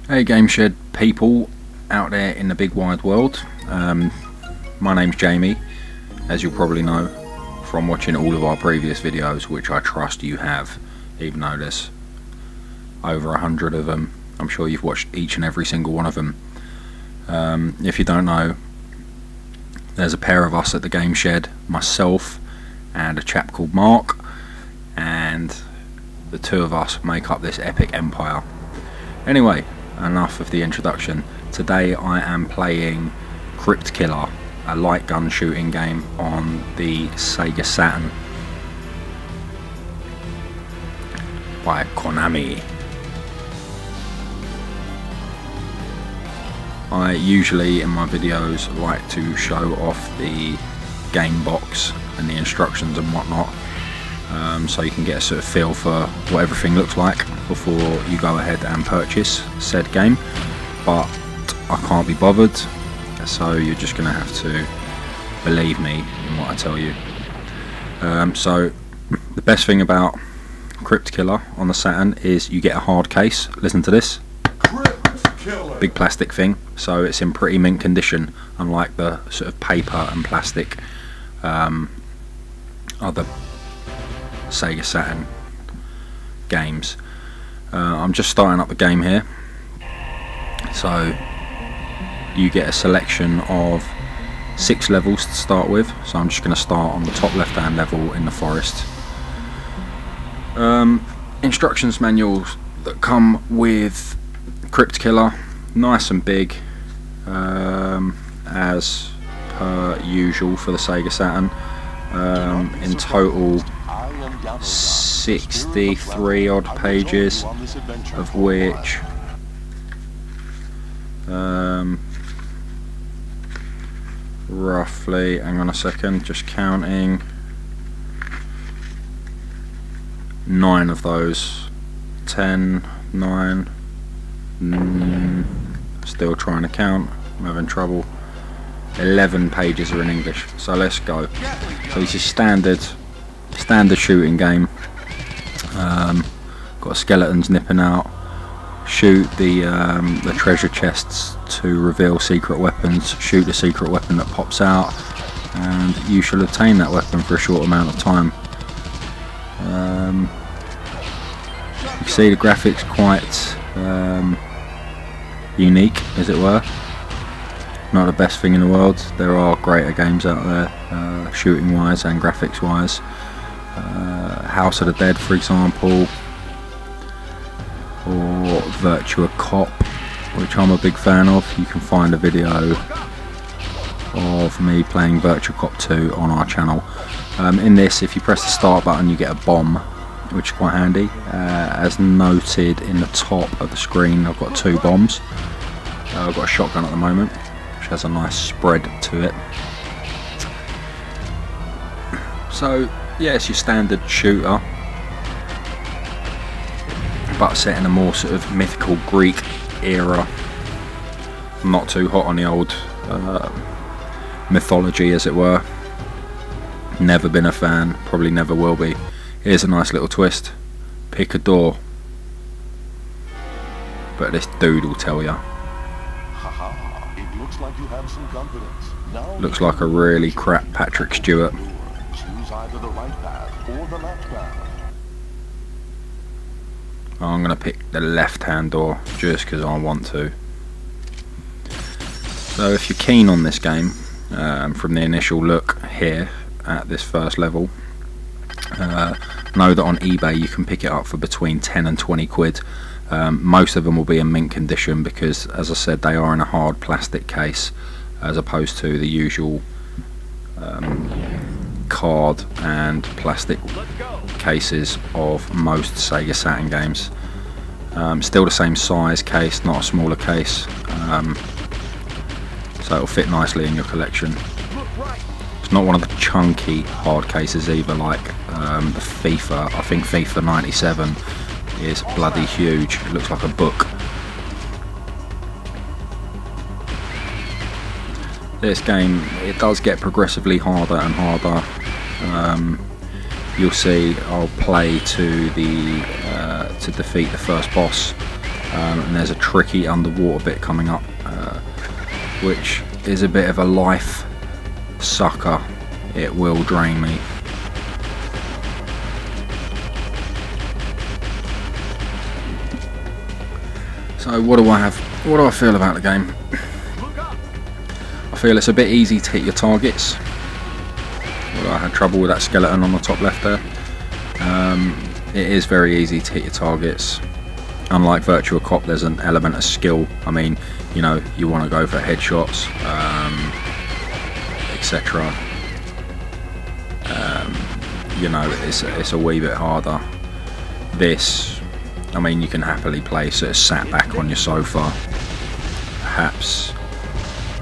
Hey Game Shed people out there in the big wide world. My name's Jamie, as you'll probably know from watching all of our previous videos, which I trust you have, even though there's over 100 of them. I'm sure you've watched each and every single one of them. If you don't know, there's a pair of us at the Game Shed, myself and a chap called Mark, and the two of us make up this epic empire. Anyway, enough of the introduction. Today I am playing Crypt Killer, a light gun shooting game on the Sega Saturn by Konami. I usually in my videos like to show off the game box and the instructions and whatnot, so you can get a sort of feel for what everything looks like before you go ahead and purchase said game, but I can't be bothered, so you're just going to have to believe me in what I tell you. So the best thing about Crypt Killer on the Saturn is you get a hard case. Listen to this. Crypt Killer. Big plastic thing, so it's in pretty mint condition, unlike the sort of paper and plastic other Sega Saturn games. I'm just starting up the game here, so you get a selection of 6 levels to start with, so I'm just going to start on the top left hand level in the forest. Instructions manuals that come with Crypt Killer, nice and big, as per usual for the Sega Saturn. In total 63 odd pages, of which roughly, hang on a second, just counting, 9 of those, 10, 9, still trying to count, I'm having trouble, 11 pages are in English, so let's go. So this is standard shooting game. Got skeletons nipping out, shoot the treasure chests to reveal secret weapons, shoot the secret weapon that pops out, and you shall obtain that weapon for a short amount of time. You can see the graphics quite unique, as it were. Not the best thing in the world. There are greater games out there, shooting wise and graphics wise. House of the Dead, for example, or Virtua Cop, which I'm a big fan of. You can find a video of me playing Virtua Cop 2 on our channel. In this, if you press the start button, you get a bomb, which is quite handy. As noted in the top of the screen, I've got 2 bombs. I've got a shotgun at the moment, which has a nice spread to it. So yeah, it's your standard shooter, but set in a more sort of mythical Greek era. I'm not too hot on the old mythology, as it were. Never been a fan, probably never will be. Here's a nice little twist. Pick a door, but this dude will tell ya. It looks like you have some confidence. Looks like a really crap Patrick Stewart. Choose either the right path or the left path. I'm going to pick the left hand door just because I want to. So if you're keen on this game, from the initial look here at this first level, know that on eBay you can pick it up for between 10 and 20 quid. Most of them will be in mint condition because, as I said, they are in a hard plastic case as opposed to the usual card and plastic cases of most Sega Saturn games. Still the same size case, not a smaller case, so it'll fit nicely in your collection. It's not one of the chunky hard cases either, like the FIFA. I think FIFA 97 is bloody huge. It looks like a book. This game, it does get progressively harder and harder. You'll see I'll play to the to defeat the first boss and there's a tricky underwater bit coming up, which is a bit of a life sucker. It will drain me. So what do I feel about the game? I feel it's a bit easy to hit your targets. Well, I had trouble with that skeleton on the top left there. It is very easy to hit your targets. Unlike Virtua Cop, there's an element of skill. I mean, you know, you want to go for headshots, etc. You know, it's a wee bit harder. This, I mean, you can happily play sort of sat back on your sofa, perhaps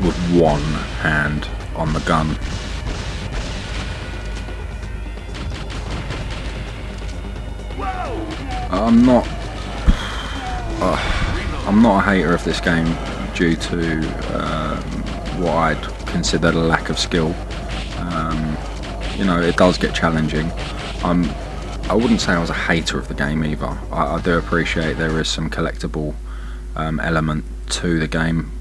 with one hand on the gun. I'm not a hater of this game due to what I'd consider the lack of skill. You know, it does get challenging. I wouldn't say I was a hater of the game either. I do appreciate there is some collectible element to the game.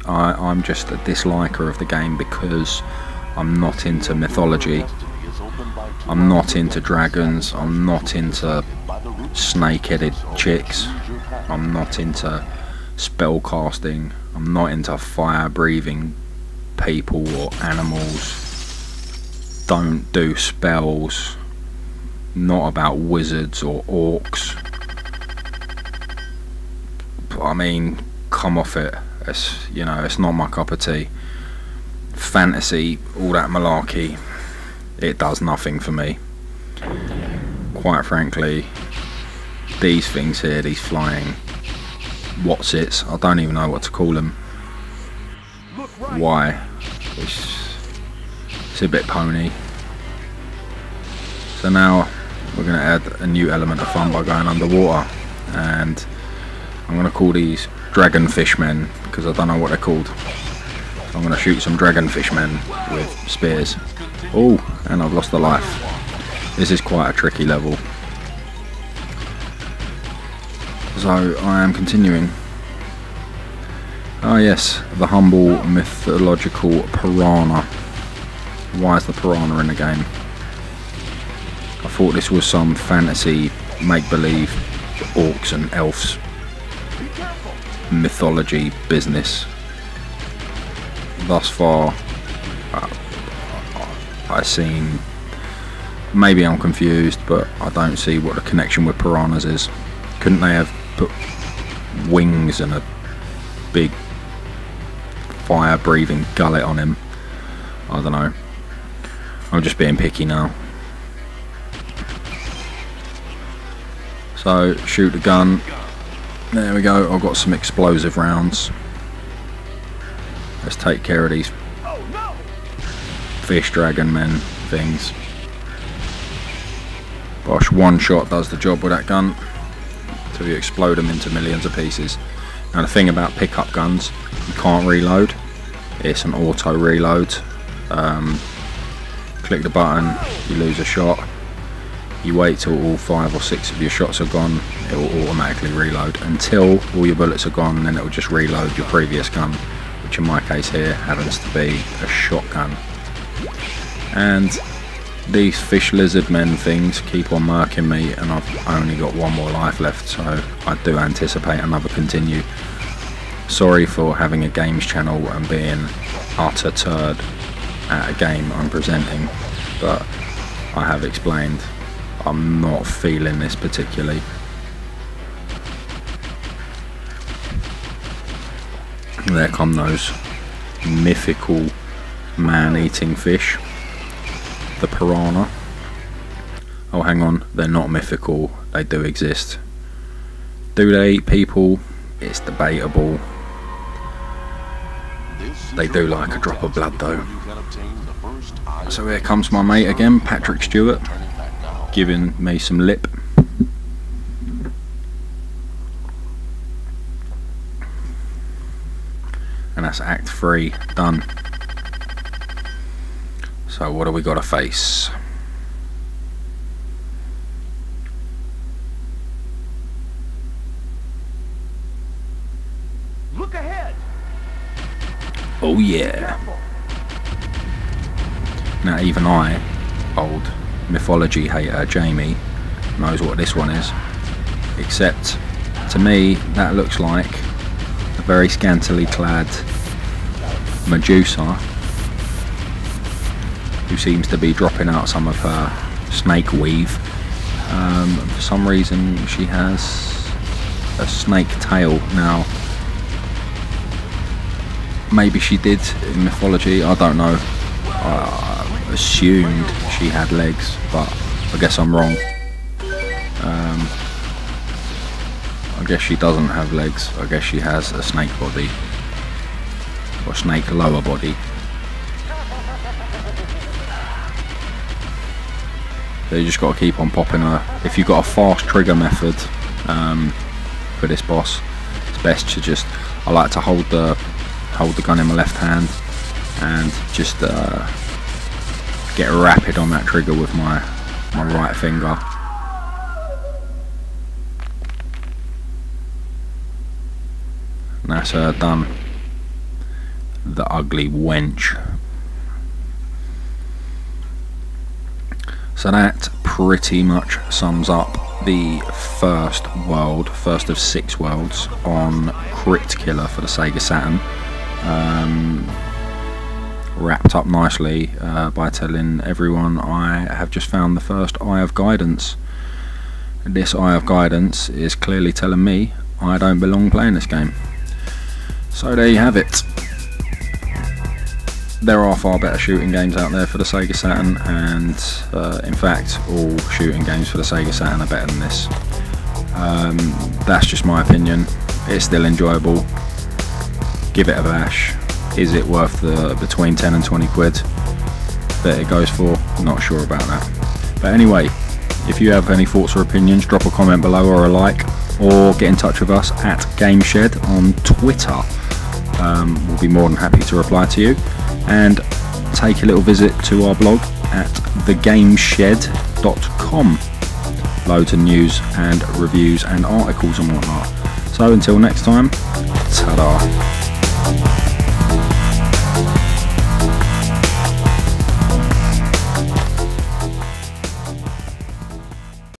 I'm just a disliker of the game because I'm not into mythology. I'm not into dragons. I'm not into snake-headed chicks. I'm not into spell casting. I'm not into fire-breathing people or animals. Don't do spells. Not about wizards or orcs. I mean, come off it. It's, you know, it's not my cup of tea. Fantasy, all that malarkey, it does nothing for me. Quite frankly, these things here, these flying what's-its, I don't even know what to call them. Why? It's a bit pony. So now we're going to add a new element of fun by going underwater, and I'm going to call these dragonfish men because I don't know what they're called. So I'm going to shoot some dragonfish men with spears. Oh, and I've lost a life. This is quite a tricky level. So I am continuing. Ah yes, the humble mythological piranha. Why is the piranha in the game? I thought this was some fantasy make-believe orcs and elves mythology business. Thus far, I've seen, maybe I'm confused, but I don't see what the connection with piranhas is. Couldn't they have put wings and a big fire-breathing gullet on him? I don't know. I'm just being picky now. So, shoot the gun. There we go, I've got some explosive rounds. Let's take care of these fish dragon men things. Gosh, one shot does the job with that gun. Till you explode them into millions of pieces. Now the thing about pickup guns, you can't reload. It's an auto reload. Click the button, you lose a shot. You wait till all 5 or 6 of your shots are gone, it will automatically reload until all your bullets are gone, and then it will just reload your previous gun, which in my case here happens to be a shotgun. And these fish lizard men things keep on murking me, and I've only got one more life left, so I do anticipate another continue. Sorry for having a games channel and being utter turd at a game I'm presenting, but I have explained I'm not feeling this particularly. There come those mythical man-eating fish, the piranha. Oh, hang on, they're not mythical, they do exist. Do they eat people? It's debatable. They do like a drop of blood though. So here comes my mate again, Patrick Stewart, giving me some lip. And that's Act 3 done. So what do we got to face? Oh yeah. Now even I, old mythology hater Jamie, knows what this one is. Except, to me, that looks like a very scantily clad Medusa who seems to be dropping out some of her snake weave. For some reason she has a snake tail. Now, maybe she did in mythology, I don't know. I assumed she had legs, but I guess I'm wrong. I guess she doesn't have legs. I guess she has a snake body, or snake lower body. So you just got to keep on popping her. If you've got a fast trigger method for this boss, it's best to just, I like to hold the gun in my left hand and just get rapid on that trigger with my right finger. And that's her done. The ugly wench. So that pretty much sums up the first of 6 worlds on Crypt Killer for the Sega Saturn. Wrapped up nicely by telling everyone I have just found the first Eye of Guidance. This Eye of Guidance is clearly telling me I don't belong playing this game. So there you have it. There are far better shooting games out there for the Sega Saturn, and in fact all shooting games for the Sega Saturn are better than this. That's just my opinion. It's still enjoyable. Give it a bash. Is it worth the between 10 and 20 quid that it goes for? Not sure about that. But anyway, if you have any thoughts or opinions, drop a comment below or a like, or get in touch with us at GameShed on Twitter. We'll be more than happy to reply to you, and take a little visit to our blog at thegameshed.com. Loads of news and reviews and articles and whatnot. So until next time, ta-da.